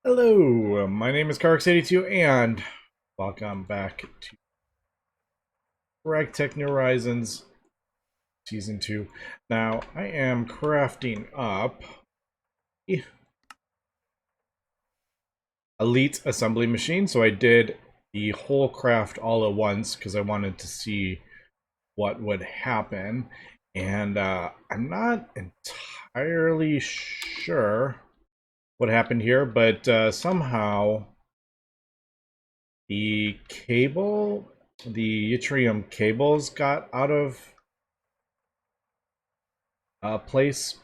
Hello, my name is Carx82 and welcome back to Ragtech New Horizons Season 2. Now, I am crafting up the Elite Assembly Machine, so I did the whole craft all at once because I wanted to see what would happen. And I'm not entirely sure what happened here, but somehow the yttrium cables got out of place.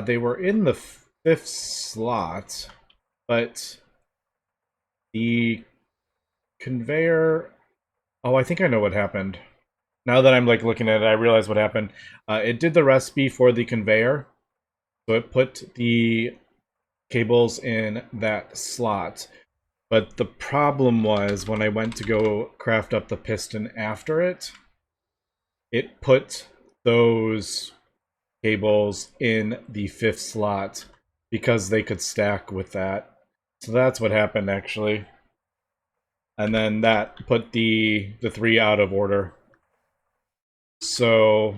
They were in the fifth slot, but the conveyor. Oh, I think I know what happened. Now that I'm looking at it, I realize what happened. It did the recipe for the conveyor, so it put the cables in that slot. But the problem was when I went to go craft up the piston after it, it put those cables in the fifth slot because they could stack with that. So that's what happened actually. And then that put the three out of order. So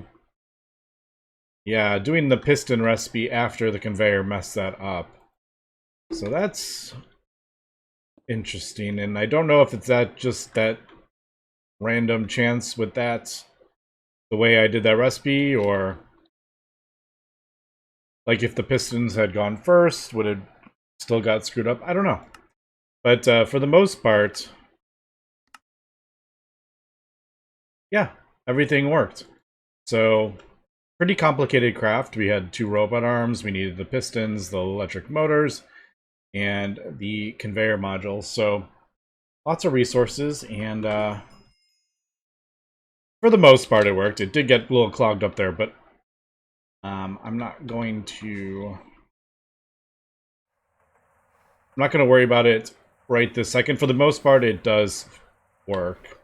yeah, doing the piston recipe after the conveyor messed that up. So that's interesting, and I don't know if it's just that random chance with that, the way I did that recipe, or if the pistons had gone first, would it still got screwed up? I don't know. But for the most part, yeah, everything worked. So, pretty complicated craft. We had 2 robot arms, we needed the pistons, the electric motors, and the conveyor modules. So, lots of resources, and for the most part it worked. It did get a little clogged up there, but I'm not going to worry about it right this second. For the most part, it does work,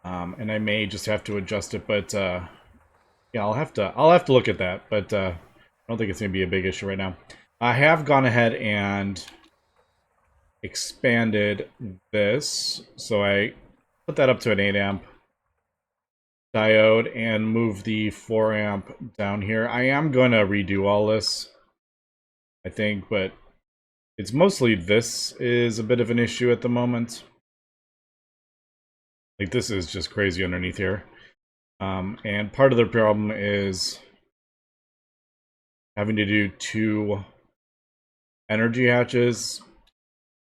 and I may just have to adjust it. But yeah, I'll have to look at that. But I don't think it's going to be a big issue right now. I have gone ahead and expanded this, so I put that up to an 8 amp diode and move the 4 amp down here. I am going to redo all this, I think, but it's mostly this is a bit of an issue at the moment. This is just crazy underneath here. And part of the problem is having to do 2 energy hatches.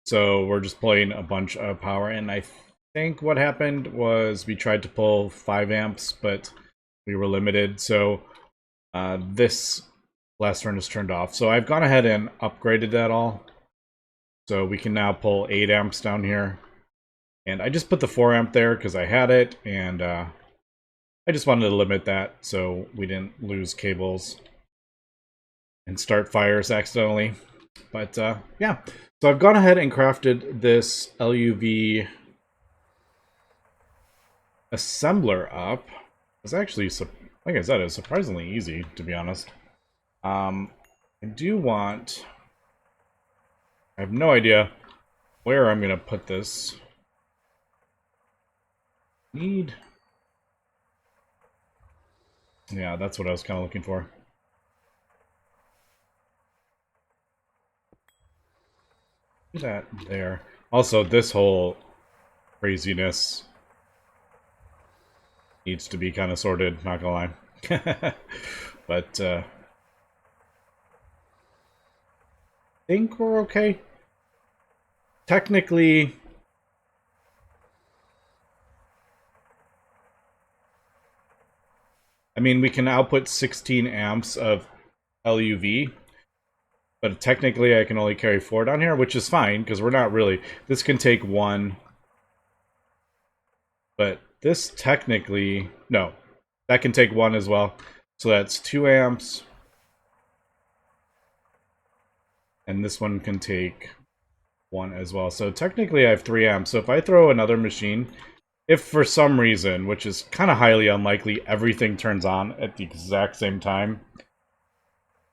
So we're just pulling a bunch of power, and I think what happened was we tried to pull 5 amps, but we were limited. So this blast furnace turned off. So I've gone ahead and upgraded that all. So we can now pull 8 amps down here. And I just put the 4 amp there because I had it, and I just wanted to limit that so we didn't lose cables and start fires accidentally. But yeah, so I've gone ahead and crafted this LUV assembler up. It's actually, like I said, it's surprisingly easy, to be honest. I do want... I have no idea where I'm going to put this. Yeah, that's what I was kind of looking for. Do that there. Also, this whole craziness needs to be kind of sorted, not gonna lie. But I think we're okay. Technically, I mean, we can output 16 amps of LUV, but technically I can only carry 4 down here, which is fine, because we're not really... This can take 1, but this technically... No, that can take 1 as well. So that's 2 amps. And this one can take 1 as well. So technically I have 3 amps. So if I throw another machine... If for some reason, which is kind of highly unlikely, everything turns on at the exact same time,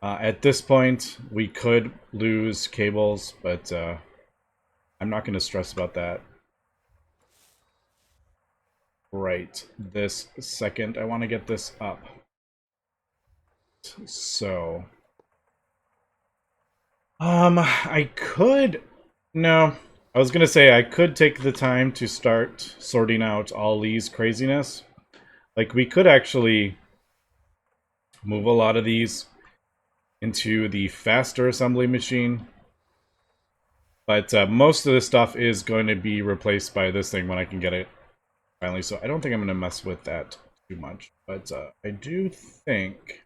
At this point, we could lose cables, but I'm not going to stress about that right this second. I want to get this up. So, I could, no, I was going to say I could take the time to start sorting out all these craziness. Like, we could actually move a lot of these into the faster assembly machine. But most of this stuff is going to be replaced by this thing when I can get it finally. So I don't think I'm going to mess with that too much. But I do think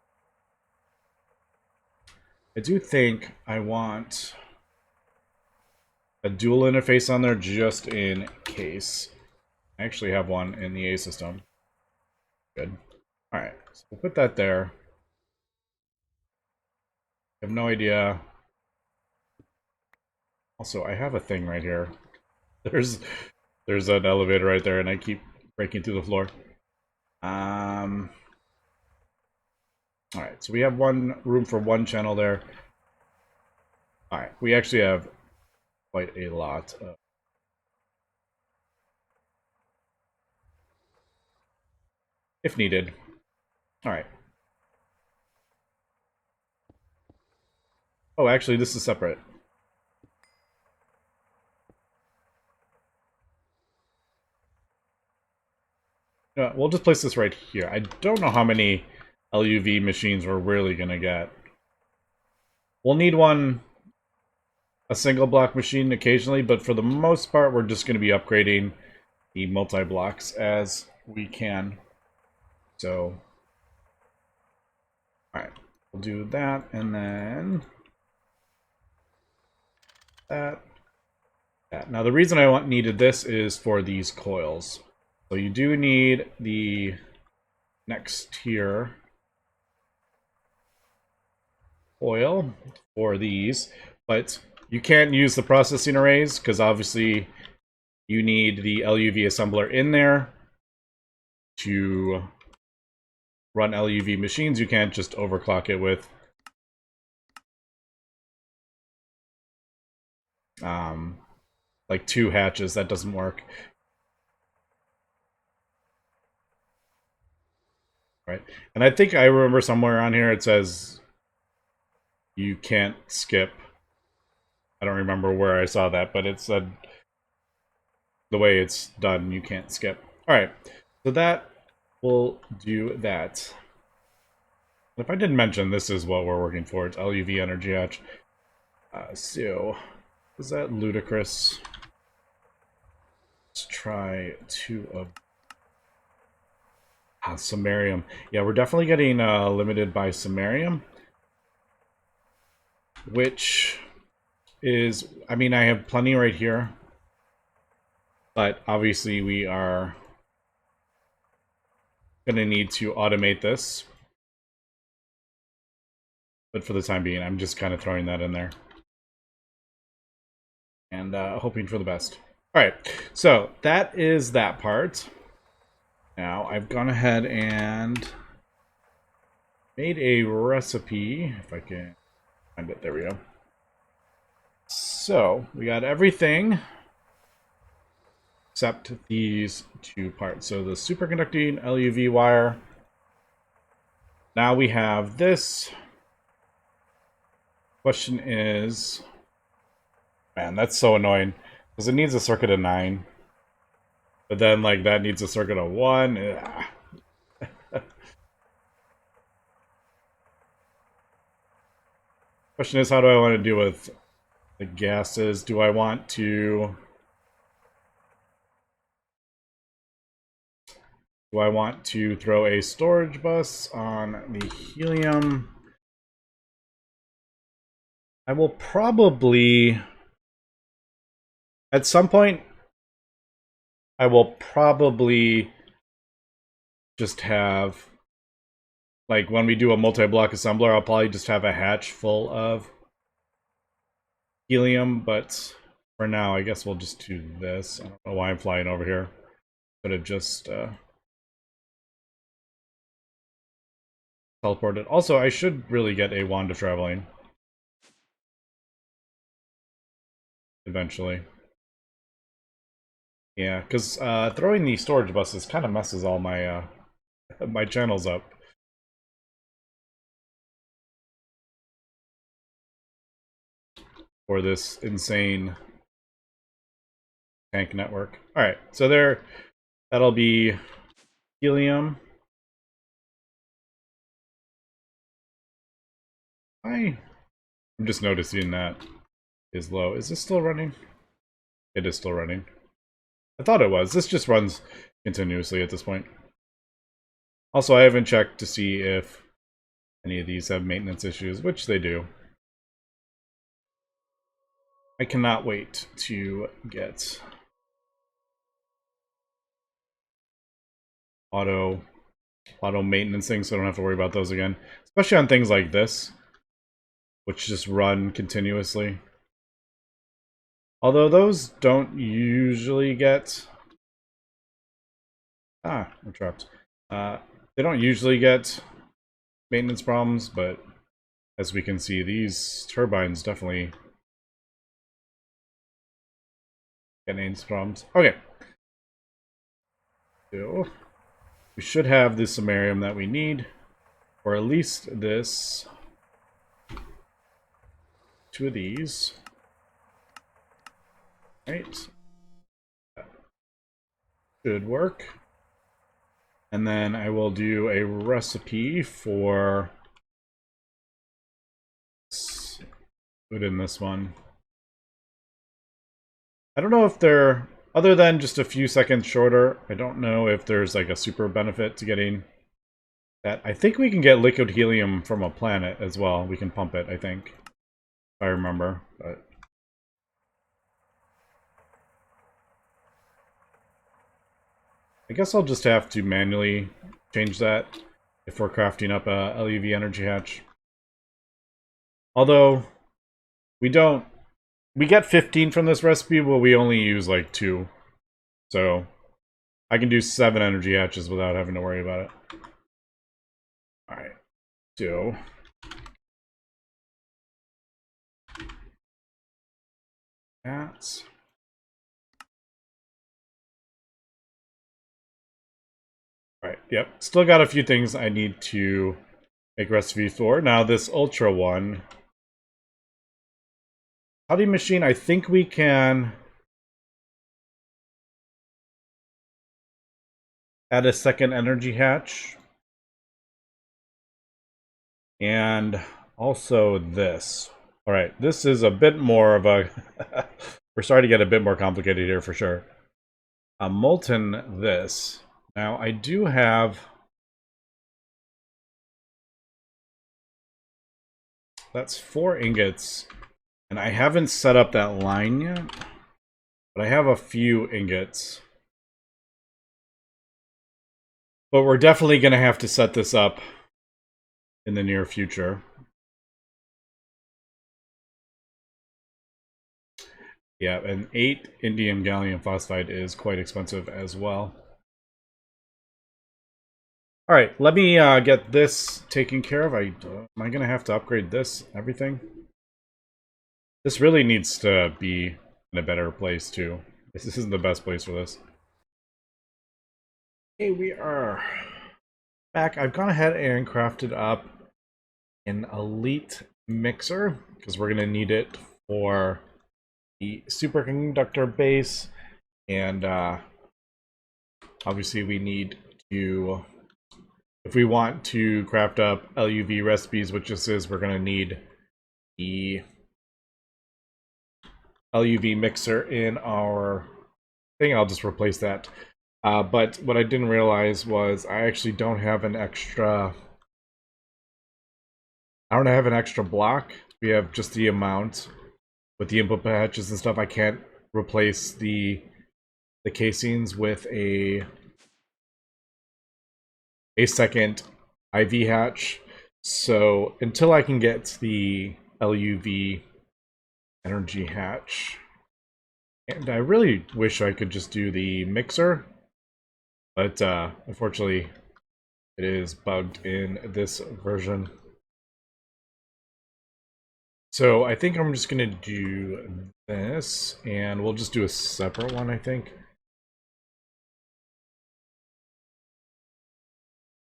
I want a dual interface on there just in case. I actually have one in the A system. Good. All right, so we'll put that there. I have no idea. Also, I have a thing right here. There's an elevator right there, and I keep breaking through the floor. All right, so we have one room for one channel there. All right, we actually have quite a lot of... if needed. All right. Oh, actually, this is separate. We'll just place this right here. I don't know how many LUV machines we're really going to get. We'll need a single block machine occasionally, but for the most part, we're just going to be upgrading the multi-blocks as we can. So, all right, we'll do that, and then that. Now, the reason I needed this is for these coils. So you do need the next tier coil for these, but you can't use the processing arrays because obviously you need the LUV assembler in there to run LUV machines. You can't just overclock it with like 2 hatches. That doesn't work. Right. And I think I remember somewhere on here it says you can't skip. I don't remember where I saw that, but it said the way it's done, you can't skip. All right. So that will do that. If I didn't mention, this is what we're working for. It's LUV energy hatch. So, is that ludicrous? Let's try 2 of... samarium. Yeah, we're definitely getting limited by samarium. Which is... I mean, I have plenty right here. But obviously we are going to need to automate this. But for the time being, I'm just kind of throwing that in there. And hoping for the best. Alright, so that is that part. Now, I've gone ahead and made a recipe. If I can find it, there we go. So, we got everything except these 2 parts. So the superconducting LUV wire. Now we have this. Question is... man, that's so annoying. Because it needs a circuit of 9. But then, like, that needs a circuit of 1. Question is, how do I want to deal with the gases? Do I want to... throw a storage bus on the helium? I will probably... at some point, I will probably just have... like, when we do a multi-block assembler, I'll probably just have a hatch full of helium, but for now, I guess we'll just do this. I don't know why I'm flying over here. Could have just... teleported. Also, I should really get a wand of traveling. Eventually. Yeah, because throwing the storage buses kind of messes all my my channels up. For this insane tank network. Alright, so there, that'll be helium. I'm just noticing that is low. Is this still running? It is still running. I thought it was. This just runs continuously at this point. Also, I haven't checked to see if any of these have maintenance issues, which they do. I cannot wait to get auto maintenance things so I don't have to worry about those again. Especially on things like this, which just run continuously. Although those don't usually get... Ah, I'm trapped. They don't usually get maintenance problems, but as we can see, these turbines definitely get maintenance problems. Okay. So, we should have the samarium that we need, or at least this. 2 of these. Right. Should work. And then I will do a recipe for... put in this one. I don't know if they're, other than just a few seconds shorter, I don't know if there's like a super benefit to getting that. I think we can get liquid helium from a planet as well. We can pump it, I think, if I remember. But I guess I'll just have to manually change that if we're crafting up a LUV energy hatch. Although, we don't... We get 15 from this recipe, but we only use like 2. So, I can do 7 energy hatches without having to worry about it. Alright, so... That's... Alright, yep. Still got a few things I need to make recipes for. Now, this Ultra one... Howdy machine, I think we can... add a second energy hatch. And also this. Alright, this is a bit more of a... We're starting to get a bit more complicated here for sure. A molten this. Now, I do have... That's 4 ingots. And I haven't set up that line yet. But I have a few ingots. But we're definitely going to have to set this up in the near future. Yeah, and 8 indium gallium phosphide is quite expensive as well. Alright, let me get this taken care of. Am I going to have to upgrade this? Everything? This really needs to be in a better place, too. This isn't the best place for this. Okay, we are back. I've gone ahead and crafted up an elite mixer, because we're going to need it for the superconductor base, and obviously we need to, if we want to craft up LUV recipes, which this is, we're going to need the LUV mixer in our thing. I'll just replace that. But what I didn't realize was I actually don't have an extra... I don't have an extra block. We have just the amount with the input patches and stuff. I can't replace the casings with a second IV hatch. So until I can get the LUV energy hatch, and I really wish I could just do the mixer, but unfortunately It is bugged in this version. So I think I'm just going to do this, and we'll just do a separate one, I think.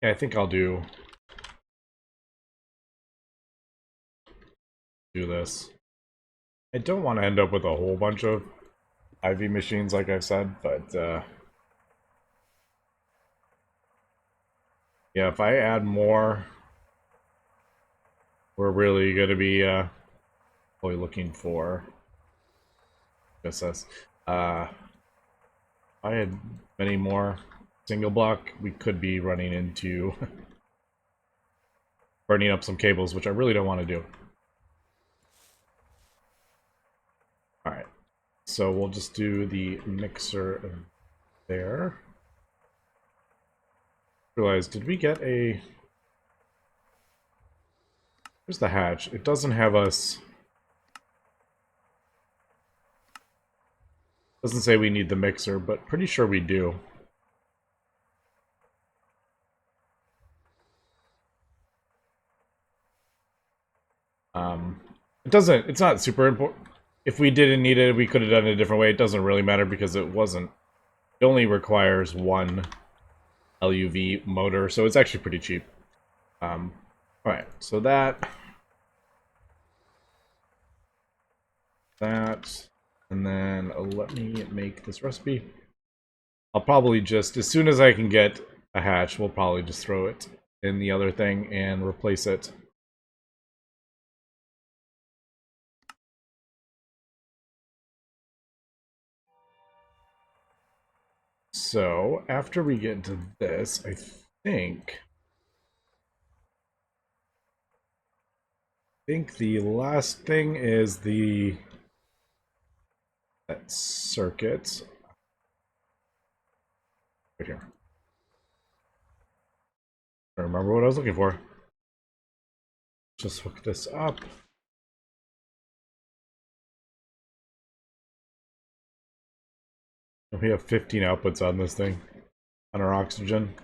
Yeah, I think I'll do this. I don't want to end up with a whole bunch of Ivy machines, like I've said, but yeah, if I add more, we're really going to be probably looking for this. If I had many more single block, we could be running into burning up some cables, which I really don't want to do. Alright, so we'll just do the mixer there. Realize, did we get a... Where's the hatch? It doesn't have us... Doesn't say we need the mixer, but pretty sure we do. It doesn't... It's not super important. If we didn't need it, we could have done it a different way. It doesn't really matter because it wasn't... It only requires one LUV motor, so it's actually pretty cheap. Alright, so that, and then let me make this recipe. I'll probably just, as soon as I can get a hatch, we'll probably just throw it in the other thing and replace it. So, after we get to this, I think the last thing is that circuit right here. I remember what I was looking for. Just hook this up. We have 15 outputs on this thing, on our oxygen.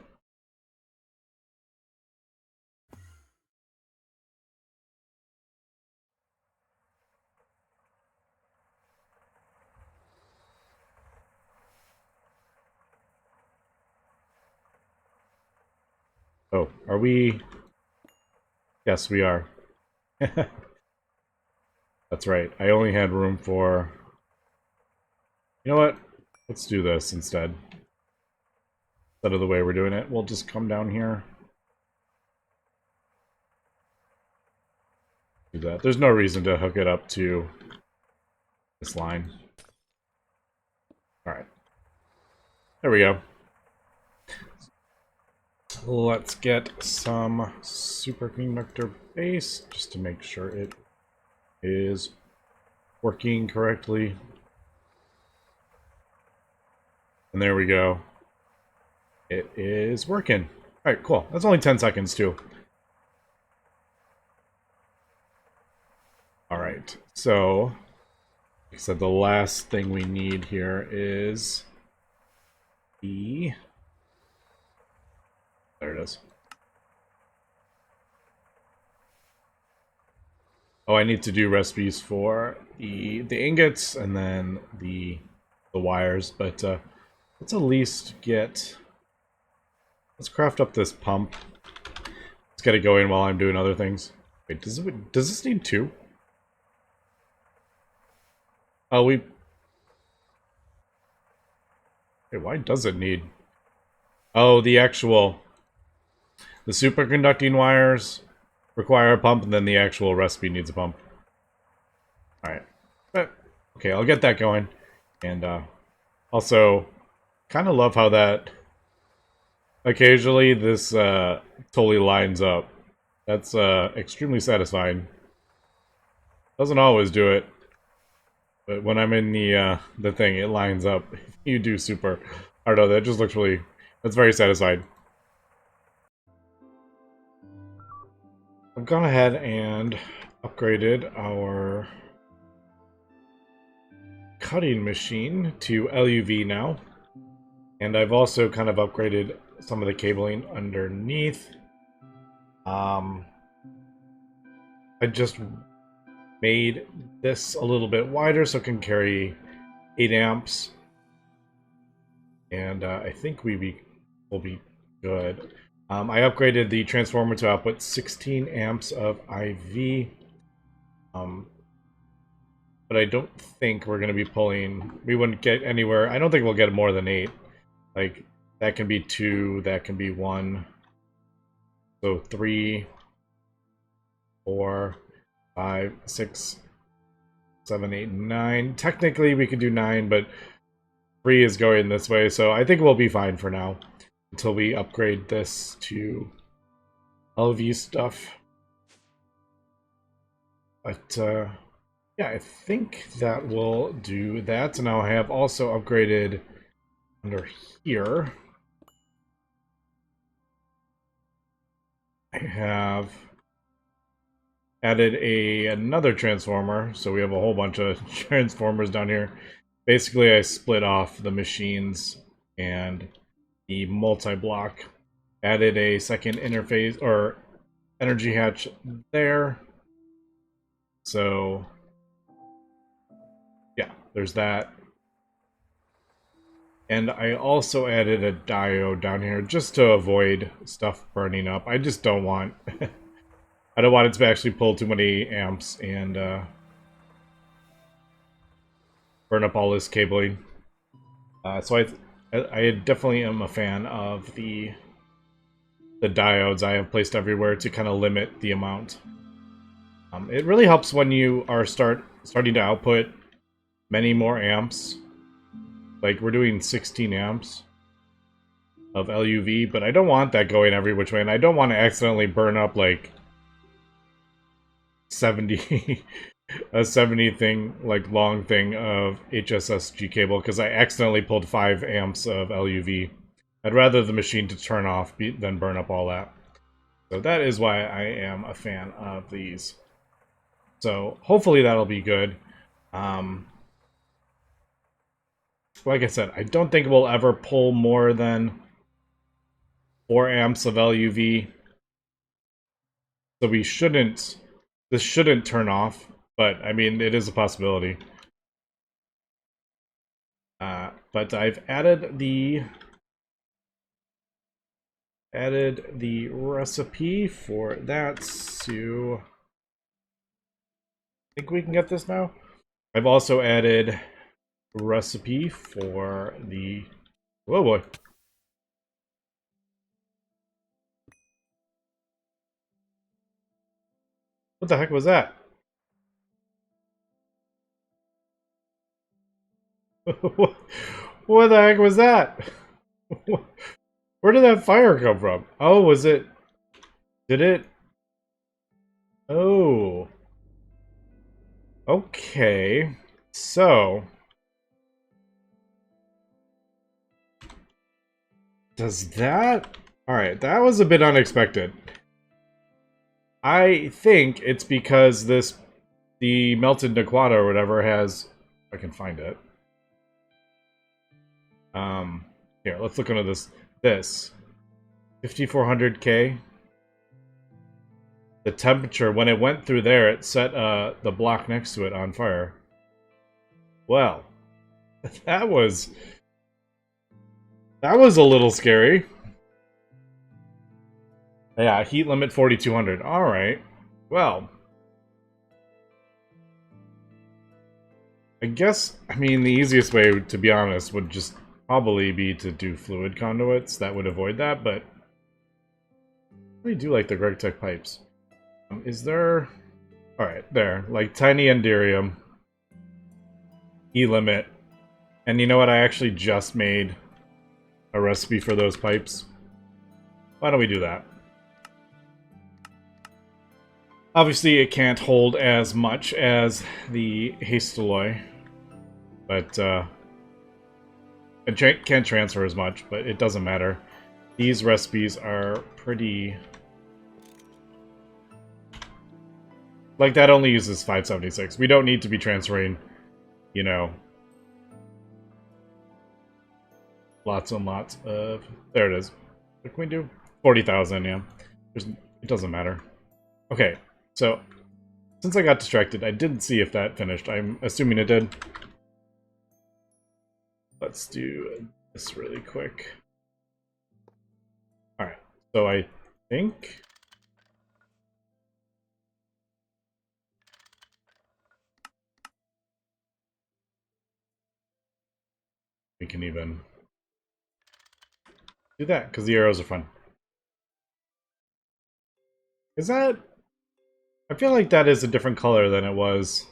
Oh, are we? Yes, we are. That's right. I only had room for... You know what? Let's do this instead. Instead of the way we're doing it, we'll just come down here. Do that. There's no reason to hook it up to this line. Alright. There we go. Let's get some superconductor base just to make sure it is working correctly. And there we go. It is working. Alright, cool. That's only 10 seconds too. Alright, so like I said, the last thing we need here is the... There it is. Oh, I need to do recipes for the ingots and then the wires, but let's at least get... Let's craft up this pump. Let's get it going while I'm doing other things. Wait, does this need two? Oh, we... Wait, why does it need... Oh, the actual... The superconducting wires require a pump, and then the actual recipe needs a pump. Alright. Okay, I'll get that going. And, also, kind of love how that... Occasionally, this, totally lines up. That's, extremely satisfying. Doesn't always do it. But when I'm in the thing, it lines up. You do super. I don't know, that just looks really... That's very satisfying. I've gone ahead and upgraded our cutting machine to LUV now. And I've also kind of upgraded some of the cabling underneath. I just made this a little bit wider so it can carry 8 amps. And I think will be good. I upgraded the transformer to output 16 amps of IV. But I don't think we're going to be pulling... We wouldn't get anywhere... I don't think we'll get more than 8. Like, that can be 2, that can be 1. So 3, 4, 5, 6, 7, 8, 9. Technically, we could do 9, but 3 is going this way, so I think we'll be fine for now. Until we upgrade this to LV stuff. But, yeah, I think that will do that. And I have also upgraded under here. I have added another transformer. So we have a whole bunch of transformers down here. Basically, I split off the machines and the multi-block. Added a second interface or energy hatch there. So yeah, there's that. And I also added a diode down here just to avoid stuff burning up. I just don't want... I don't want it to actually pull too many amps and burn up all this cabling. So I definitely am a fan of the diodes I have placed everywhere to kind of limit the amount. It really helps when you are starting to output many more amps. Like, we're doing 16 amps of LUV, but I don't want that going every which way, and I don't want to accidentally burn up, like, 70... a 70 thing, like, long thing of HSSG cable, because I accidentally pulled 5 amps of LUV. I'd rather the machine to turn off than burn up all that. So that is why I am a fan of these. So hopefully that'll be good. Like I said, I don't think we'll ever pull more than 4 amps of LUV. So we shouldn't... This shouldn't turn off, but I mean, it is a possibility. But I've added the recipe for that, so I think we can get this now. I've also added a recipe for the... Oh boy. What the heck was that? What the heck was that? Where did that fire come from? Oh, was it... Did it... Oh. Okay. So... Does that... Alright, that was a bit unexpected. I think it's because the melted Naquata or whatever has... If I can find it. Here, let's look into this. 5400K. The temperature, when it went through there, it set the block next to it on fire. Well, that was a little scary. Yeah, heat limit 4200. Alright. Well, I guess, I mean, the easiest way, to be honest, would just probably be to do fluid conduits. That would avoid that, but I really do like the GregTech pipes. Is there... Alright, there. Like, tiny enderium. E-limit. And you know what? I actually just made a recipe for those pipes. Why don't we do that? Obviously, it can't hold as much as the Hastaloy, but it can't transfer as much, but it doesn't matter. These recipes are pretty... Like, that only uses 576. We don't need to be transferring, you know, lots and lots of... There it is. What can we do? 40,000, yeah. It doesn't matter. Okay, so since I got distracted, I didn't see if that finished. I'm assuming it did. Let's do this really quick. Alright, so I think... we can even do that, because the arrows are fun. Is that... I feel like that is a different color than it was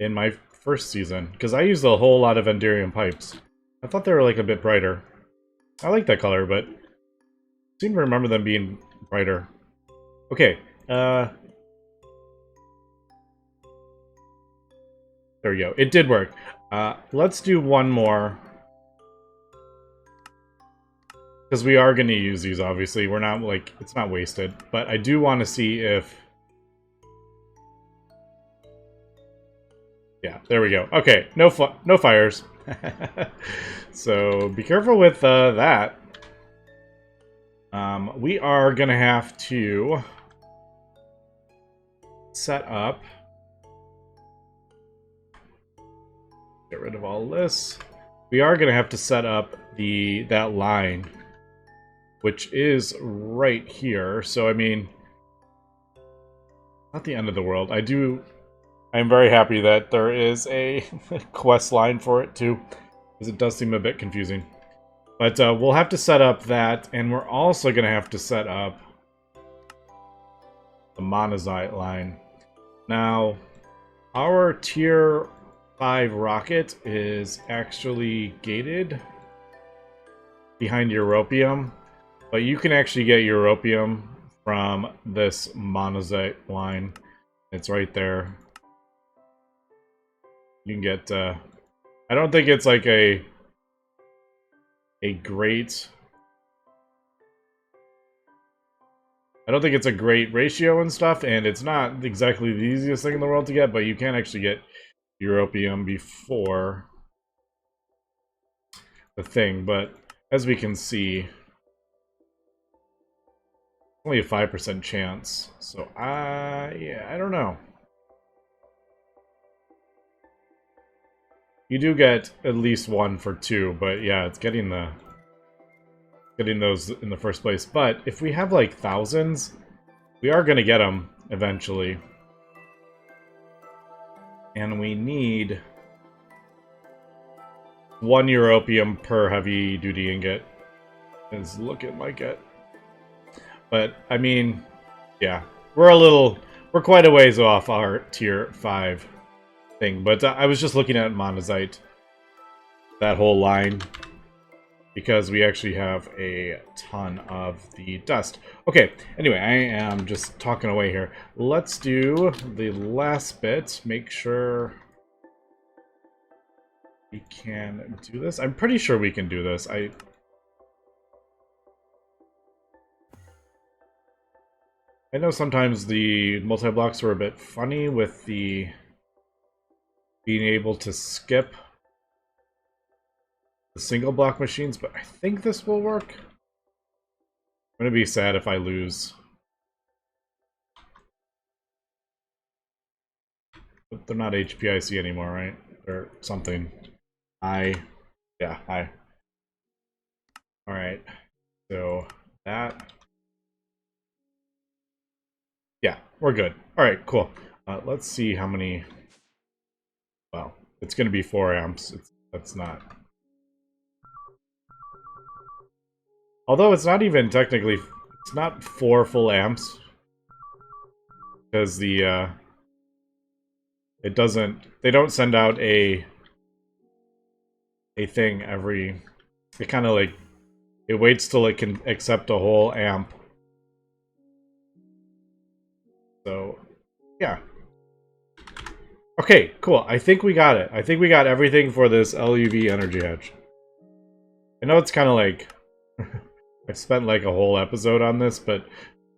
in my first season, because I used a whole lot of Enderium pipes. I thought they were like a bit brighter. I like that color, but I seem to remember them being brighter. Okay, there we go. It did work. Let's do one more. Because we are going to use these, obviously. We're not, like, it's not wasted. But I do want to see if... yeah, there we go. Okay, no fires. So, be careful with that. We are going to have to set up... get rid of all this. We are going to have to set up that line, which is right here. So, I mean, not the end of the world. I'm very happy that there is a quest line for it, too, because it does seem a bit confusing. But we'll have to set up that, and we're also going to have to set up the monazite line. Now, our tier 5 rocket is actually gated behind Europium, but you can actually get Europium from this monazite line. It's right there. You can get, I don't think it's like a great... I don't think it's a great ratio and stuff, and it's not exactly the easiest thing in the world to get, but you can actually get Europium before the thing, but as we can see, only a 5% chance. So, yeah, I don't know. You do get at least 1 for 2, but yeah, it's getting those in the first place. But if we have like thousands, we are going to get them eventually. And we need 1 Europium per heavy duty ingot. It's looking like it. But, I mean, yeah. We're quite a ways off our tier 5 thing. But I was just looking at monazite. That whole line. Because we actually have a ton of the dust. Okay, anyway, I am just talking away here. Let's do the last bit. Make sure we can do this. I'm pretty sure we can do this. I know sometimes the multi-blocks were a bit funny with the being able to skip the single block machines, but I think this will work. I'm gonna be sad if I lose. But they're not HPIC anymore, right? Or something. Yeah, hi. Alright. So, that... yeah, we're good. Alright, cool. Let's see how many... well, it's gonna be 4 amps. That's not... although it's not even technically... it's not 4 full amps. Because the, it doesn't... they don't send out a thing every... it kind of like... it waits till it can accept a whole amp. So, yeah. Okay, cool. I think we got it. I think we got everything for this LUV energy hatch. I know it's kind of like... I've spent like a whole episode on this, but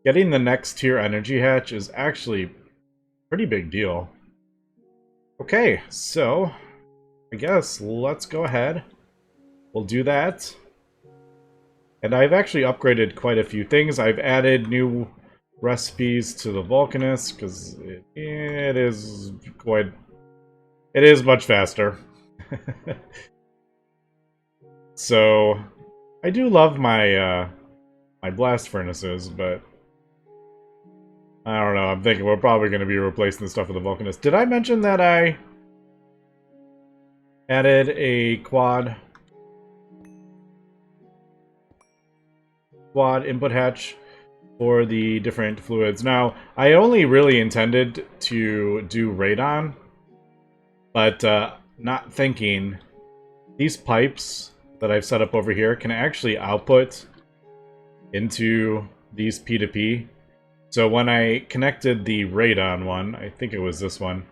getting the next tier energy hatch is actually a pretty big deal. Okay, so I guess let's go ahead. We'll do that. And I've actually upgraded quite a few things. I've added new recipes to the Vulcanus because it is quite... It is much faster. So, I do love my my blast furnaces, but I don't know. I'm thinking we're probably going to be replacing the stuff with the Vulcanus. Did I mention that I added a quad input hatch for the different fluids? Now, I only really intended to do radon, but not thinking these pipes that I've set up over here can actually output into these P2P. So when I connected the radon one, I think it was this one,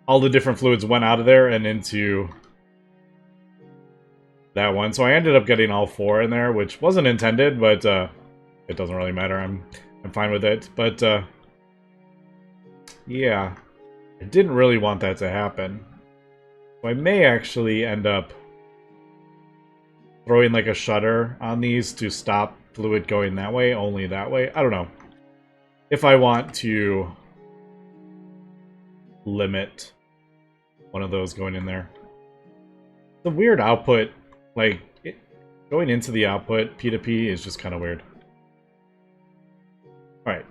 all the different fluids went out of there and into that one. So I ended up getting all 4 in there, which wasn't intended, but it doesn't really matter. I'm fine with it. But yeah, I didn't really want that to happen. So I may actually end up throwing like a shutter on these to stop fluid going that way, only that way. I don't know. If I want to limit one of those going in there. The weird output, like, going into the output, P2P, is just kind of weird. Alright,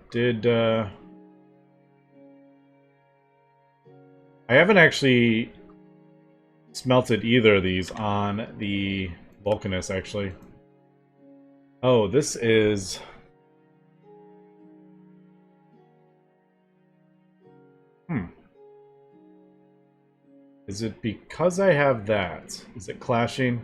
I haven't actually smelted either of these on the Vulcanus, actually. Oh, this is... Is it because I have that? Is it clashing?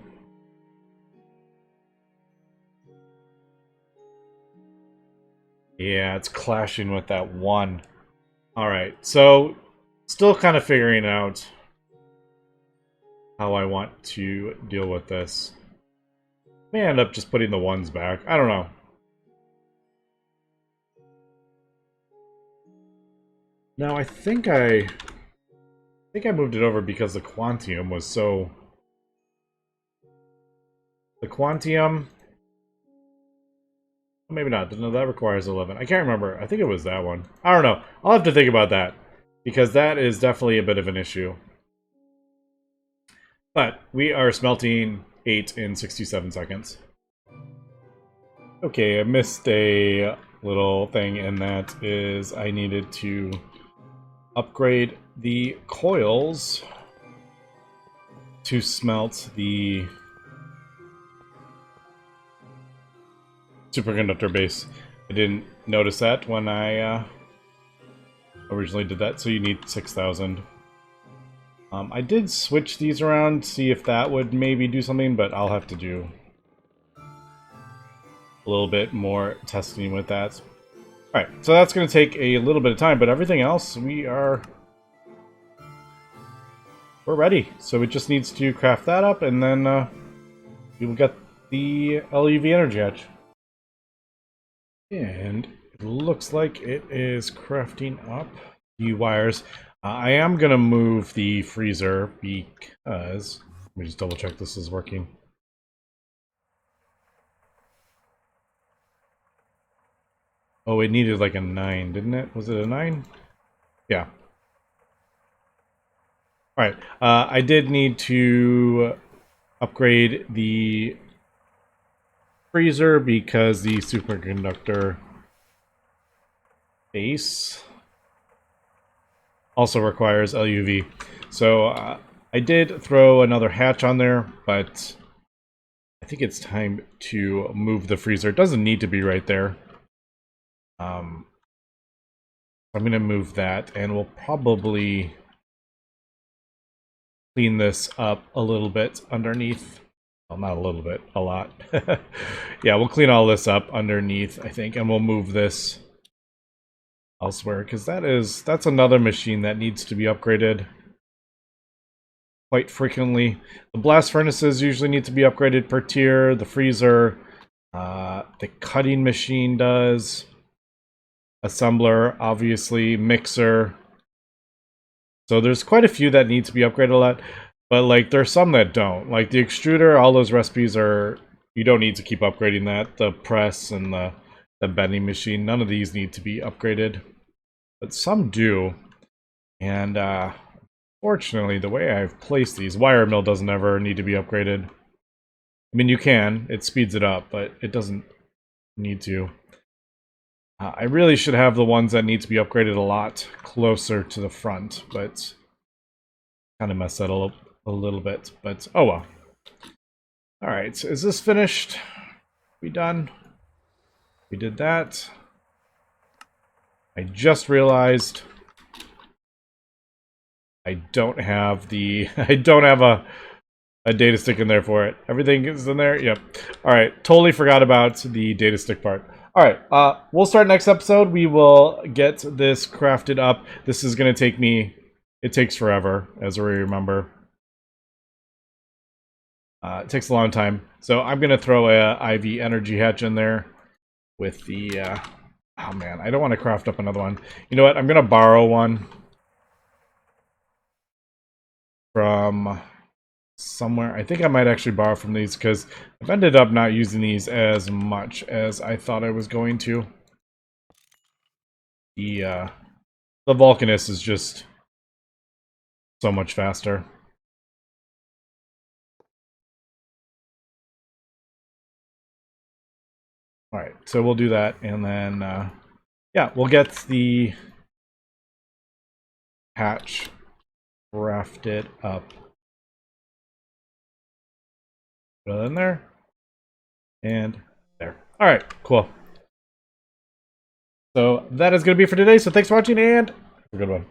Yeah, it's clashing with that one. Alright, so still kind of figuring out how I want to deal with this. May end up just putting the ones back. I don't know. Now, I think I moved it over because the Quantium was so... The Quantium... Maybe not. No, that requires 11. I can't remember. I think it was that one. I don't know. I'll have to think about that, because that is definitely a bit of an issue. But we are smelting 8 in 67 seconds. Okay, I missed a little thing, and that is I needed to upgrade the coils to smelt the superconductor base. I didn't notice that when I originally did that, so you need 6,000. I did switch these around, see if that would maybe do something, but I'll have to do a little bit more testing with that. Alright, so that's going to take a little bit of time, but everything else, we're ready. So it just needs to craft that up, and then we will get the LUV energy hatch. And it looks like it is crafting up the wires. I am going to move the freezer because... Let me just double check this is working. Oh, it needed like a 9, didn't it? Was it a 9? Yeah. Alright, I did need to upgrade the freezer because the superconductor base also requires LUV. So I did throw another hatch on there, but I think it's time to move the freezer. It doesn't need to be right there. I'm going to move that, and we'll probably clean this up a little bit underneath. Well, not a little bit, a lot. Yeah, we'll clean all this up underneath, I think, and we'll move this elsewhere, because that's another machine that needs to be upgraded quite frequently. The blast furnaces usually need to be upgraded per tier. The freezer, the cutting machine does. Assembler, obviously, mixer. So there's quite a few that need to be upgraded a lot, but like there's some that don't. Like the extruder, all those recipes are You don't need to keep upgrading that. The press and the bending machine, none of these need to be upgraded. But some do. And fortunately, the way I've placed these, wire mill doesn't ever need to be upgraded. I mean, you can. It speeds it up, but it doesn't need to. I really should have the ones that need to be upgraded a lot closer to the front, but kind of messed that a little bit. But oh well. Alright, so is this finished? We done? We did that. I just realized I don't have the I don't have a data stick in there for it. Everything is in there? Yep. Alright, totally forgot about the data stick part. Alright, we'll start next episode. We will get this crafted up. This is going to take me... It takes forever, as we remember. It takes a long time. So I'm going to throw a IV energy hatch in there with the... oh man, I don't want to craft up another one. You know what? I'm going to borrow one from somewhere. I think I might actually borrow from these because I've ended up not using these as much as I thought I was going to. The Vulcanus is just so much faster. Alright, so we'll do that, and then, yeah, we'll get the hatch crafted up. Put it in there, and there. Alright, cool. So that is going to be for today, so thanks for watching, and have a good one.